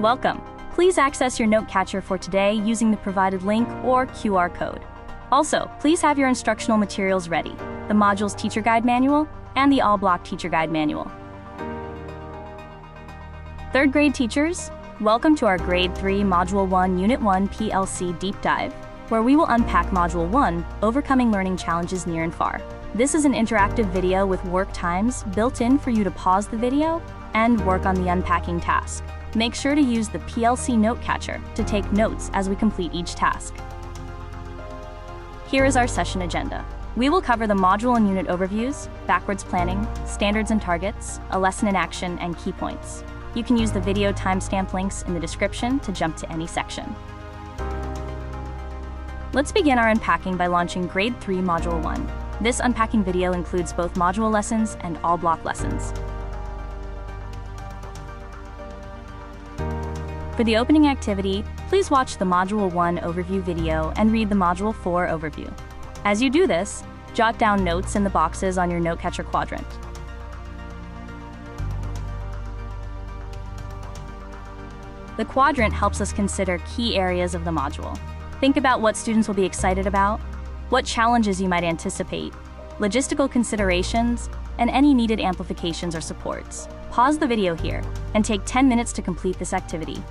Welcome. Please access your note catcher for today using the provided link or QR code. Also, please have your instructional materials ready, the module's teacher guide manual and the all-block teacher guide manual. Third grade teachers, welcome to our Grade 3 Module 1 Unit 1 PLC Deep Dive, where we will unpack Module 1, Overcoming Learning Challenges Near and Far. This is an interactive video with work times built in for you to pause the video and work on the unpacking task. Make sure to use the PLC note catcher to take notes as we complete each task. Here is our session agenda. We will cover the module and unit overviews, backwards planning, standards and targets, a lesson in action, and key points. You can use the video timestamp links in the description to jump to any section. Let's begin our unpacking by launching Grade 3 Module 1. This unpacking video includes both module lessons and all-block lessons. For the opening activity, please watch the Module 1 overview video and read the Module 4 overview. As you do this, jot down notes in the boxes on your note catcher quadrant. The quadrant helps us consider key areas of the module. Think about what students will be excited about, what challenges you might anticipate, logistical considerations, and any needed amplifications or supports. Pause the video here and take 10 minutes to complete this activity.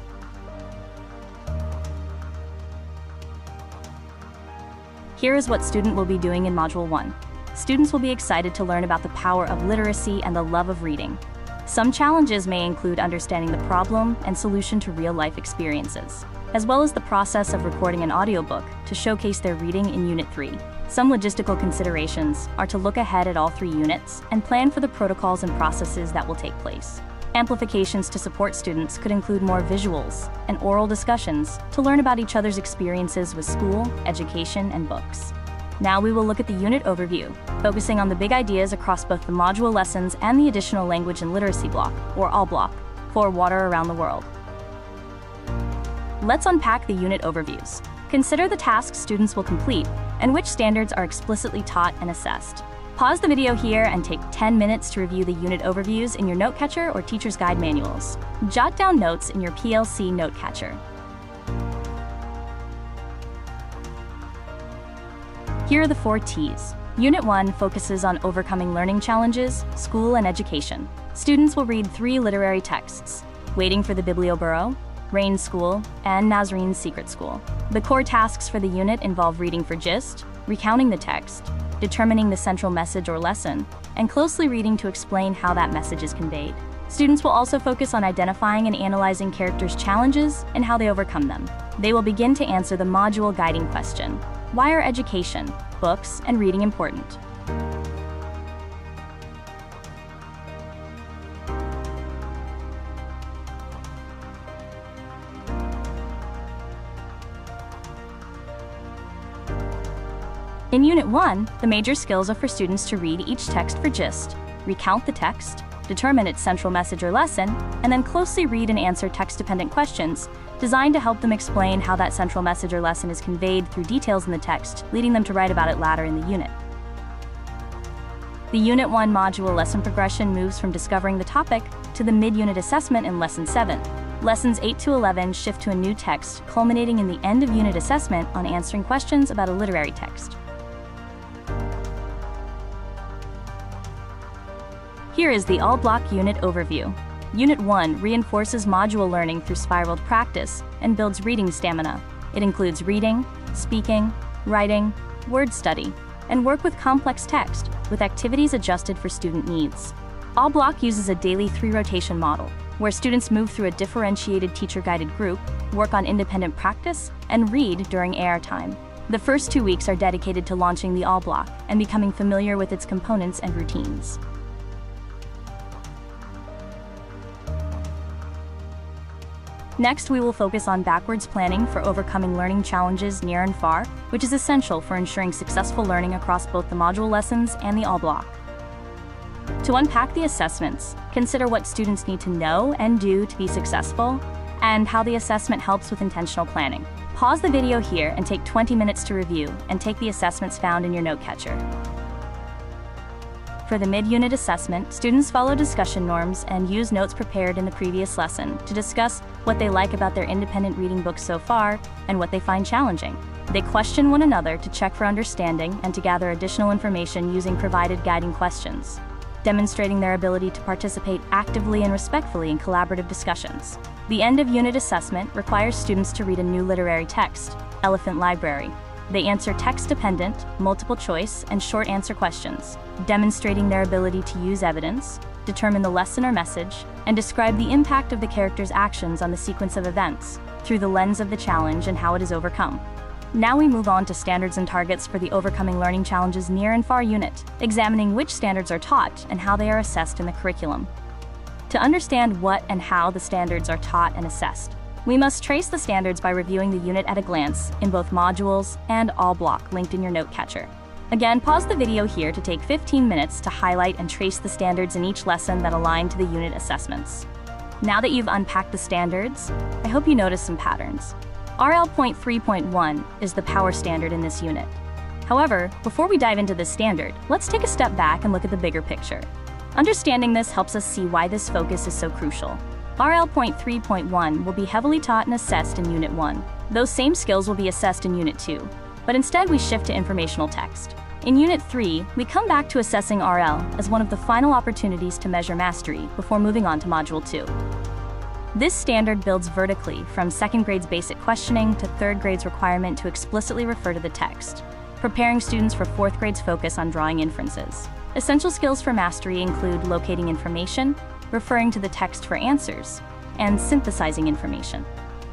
Here is what student will be doing in Module 1. Students will be excited to learn about the power of literacy and the love of reading. Some challenges may include understanding the problem and solution to real-life experiences, as well as the process of recording an audiobook to showcase their reading in Unit 3. Some logistical considerations are to look ahead at all 3 units and plan for the protocols and processes that will take place. Amplifications to support students could include more visuals and oral discussions to learn about each other's experiences with school, education, and books. Now we will look at the unit overview, focusing on the big ideas across both the module lessons and the additional language and literacy block, or all block, for Water Around the World. Let's unpack the unit overviews. Consider the tasks students will complete and which standards are explicitly taught and assessed. Pause the video here and take 10 minutes to review the unit overviews in your note catcher or teacher's guide manuals. Jot down notes in your PLC note catcher. Here are the 4 T's. Unit 1 focuses on overcoming learning challenges, school and education. Students will read 3 literary texts: Waiting for the Biblioburro, Rain's School, and Nazarine's Secret School. The core tasks for the unit involve reading for gist, recounting the text, determining the central message or lesson, and closely reading to explain how that message is conveyed. Students will also focus on identifying and analyzing characters' challenges and how they overcome them. They will begin to answer the module guiding question: why are education, books, and reading important? In Unit 1, the major skills are for students to read each text for gist, recount the text, determine its central message or lesson, and then closely read and answer text-dependent questions designed to help them explain how that central message or lesson is conveyed through details in the text, leading them to write about it later in the unit. The Unit 1 module lesson progression moves from discovering the topic to the mid-unit assessment in Lesson 7. Lessons 8 to 11 shift to a new text, culminating in the end of unit assessment on answering questions about a literary text. Here is the all-block unit overview. Unit 1 reinforces module learning through spiraled practice and builds reading stamina. It includes reading, speaking, writing, word study, and work with complex text, with activities adjusted for student needs. All block uses a daily 3-rotation model, where students move through a differentiated teacher-guided group, work on independent practice, and read during AR time. The first 2 weeks are dedicated to launching the all block and becoming familiar with its components and routines. Next, we will focus on backwards planning for overcoming learning challenges near and far, which is essential for ensuring successful learning across both the module lessons and the all block. To unpack the assessments, consider what students need to know and do to be successful, and how the assessment helps with intentional planning. Pause the video here and take 20 minutes to review and take the assessments found in your note catcher. For the mid-unit assessment, students follow discussion norms and use notes prepared in the previous lesson to discuss what they like about their independent reading books so far and what they find challenging. They question one another to check for understanding and to gather additional information using provided guiding questions, demonstrating their ability to participate actively and respectfully in collaborative discussions. The end-of-unit assessment requires students to read a new literary text, Elephant Library. They answer text-dependent, multiple-choice, and short-answer questions, demonstrating their ability to use evidence, determine the lesson or message, and describe the impact of the character's actions on the sequence of events through the lens of the challenge and how it is overcome. Now we move on to standards and targets for the Overcoming Learning Challenges Near and Far unit, examining which standards are taught and how they are assessed in the curriculum. To understand what and how the standards are taught and assessed, we must trace the standards by reviewing the unit at a glance in both modules and all block linked in your note catcher. Again, pause the video here to take 15 minutes to highlight and trace the standards in each lesson that align to the unit assessments. Now that you've unpacked the standards, I hope you notice some patterns. RL.3.1 is the power standard in this unit. However, before we dive into this standard, let's take a step back and look at the bigger picture. Understanding this helps us see why this focus is so crucial. RL.3.1 will be heavily taught and assessed in Unit 1. Those same skills will be assessed in Unit 2, but instead we shift to informational text. In Unit 3, we come back to assessing RL as one of the final opportunities to measure mastery before moving on to Module 2. This standard builds vertically from 2nd grade's basic questioning to 3rd grade's requirement to explicitly refer to the text, preparing students for 4th grade's focus on drawing inferences. Essential skills for mastery include locating information, referring to the text for answers, and synthesizing information.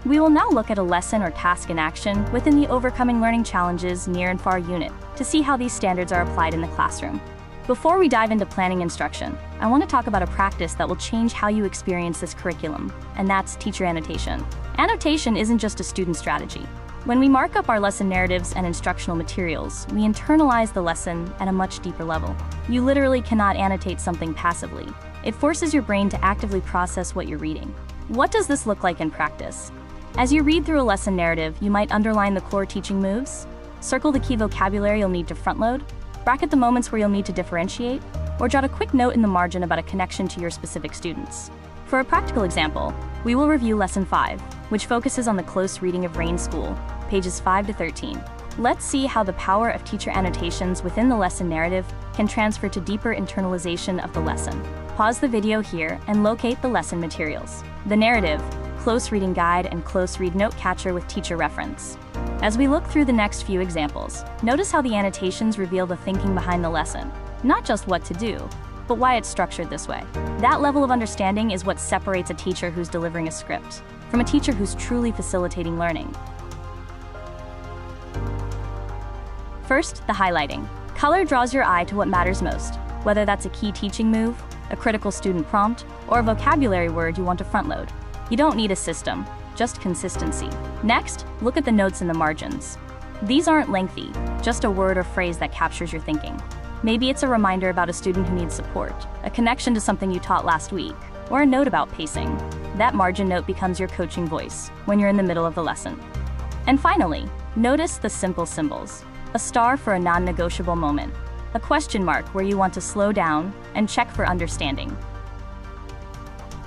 We will now look at a lesson or task in action within the Overcoming Learning Challenges Near and Far unit to see how these standards are applied in the classroom. Before we dive into planning instruction, I want to talk about a practice that will change how you experience this curriculum, and that's teacher annotation. Annotation isn't just a student strategy. When we mark up our lesson narratives and instructional materials, we internalize the lesson at a much deeper level. You literally cannot annotate something passively. It forces your brain to actively process what you're reading. What does this look like in practice? As you read through a lesson narrative, you might underline the core teaching moves, circle the key vocabulary you'll need to front-load, bracket the moments where you'll need to differentiate, or jot a quick note in the margin about a connection to your specific students. For a practical example, we will review Lesson 5, which focuses on the close reading of Rain School, pages 5 to 13. Let's see how the power of teacher annotations within the lesson narrative can transfer to deeper internalization of the lesson. Pause the video here and locate the lesson materials. The narrative, close reading guide, and close read note catcher with teacher reference. As we look through the next few examples, notice how the annotations reveal the thinking behind the lesson, not just what to do, but why it's structured this way. That level of understanding is what separates a teacher who's delivering a script from a teacher who's truly facilitating learning. First, the highlighting. Color draws your eye to what matters most, whether that's a key teaching move, a critical student prompt, or a vocabulary word you want to front-load. You don't need a system, just consistency. Next, look at the notes in the margins. These aren't lengthy, just a word or phrase that captures your thinking. Maybe it's a reminder about a student who needs support, a connection to something you taught last week, or a note about pacing. That margin note becomes your coaching voice when you're in the middle of the lesson. And finally, notice the simple symbols. A star for a non-negotiable moment, a question mark where you want to slow down and check for understanding.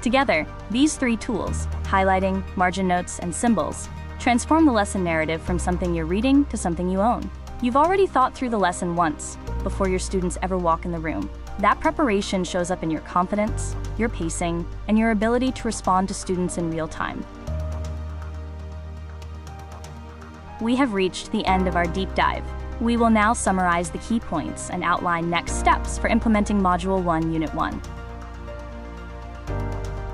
Together, these three tools, highlighting, margin notes, and symbols, transform the lesson narrative from something you're reading to something you own. You've already thought through the lesson once, before your students ever walk in the room. That preparation shows up in your confidence, your pacing, and your ability to respond to students in real time. We have reached the end of our deep dive. We will now summarize the key points and outline next steps for implementing Module 1, Unit 1.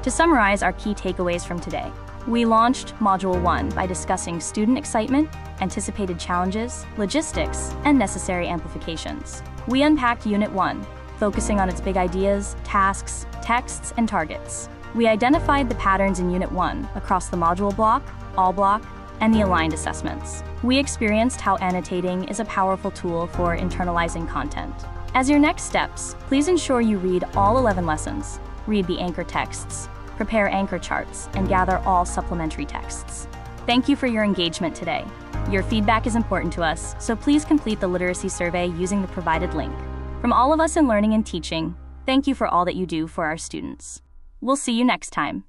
To summarize our key takeaways from today, we launched Module 1 by discussing student excitement, anticipated challenges, logistics, and necessary amplifications. We unpacked Unit 1, focusing on its big ideas, tasks, texts, and targets. We identified the patterns in Unit 1 across the module block, all block, and the aligned assessments. We experienced how annotating is a powerful tool for internalizing content. As your next steps, please ensure you read all 11 lessons, read the anchor texts, prepare anchor charts, and gather all supplementary texts. Thank you for your engagement today. Your feedback is important to us, so please complete the literacy survey using the provided link. From all of us in learning and teaching, thank you for all that you do for our students. We'll see you next time.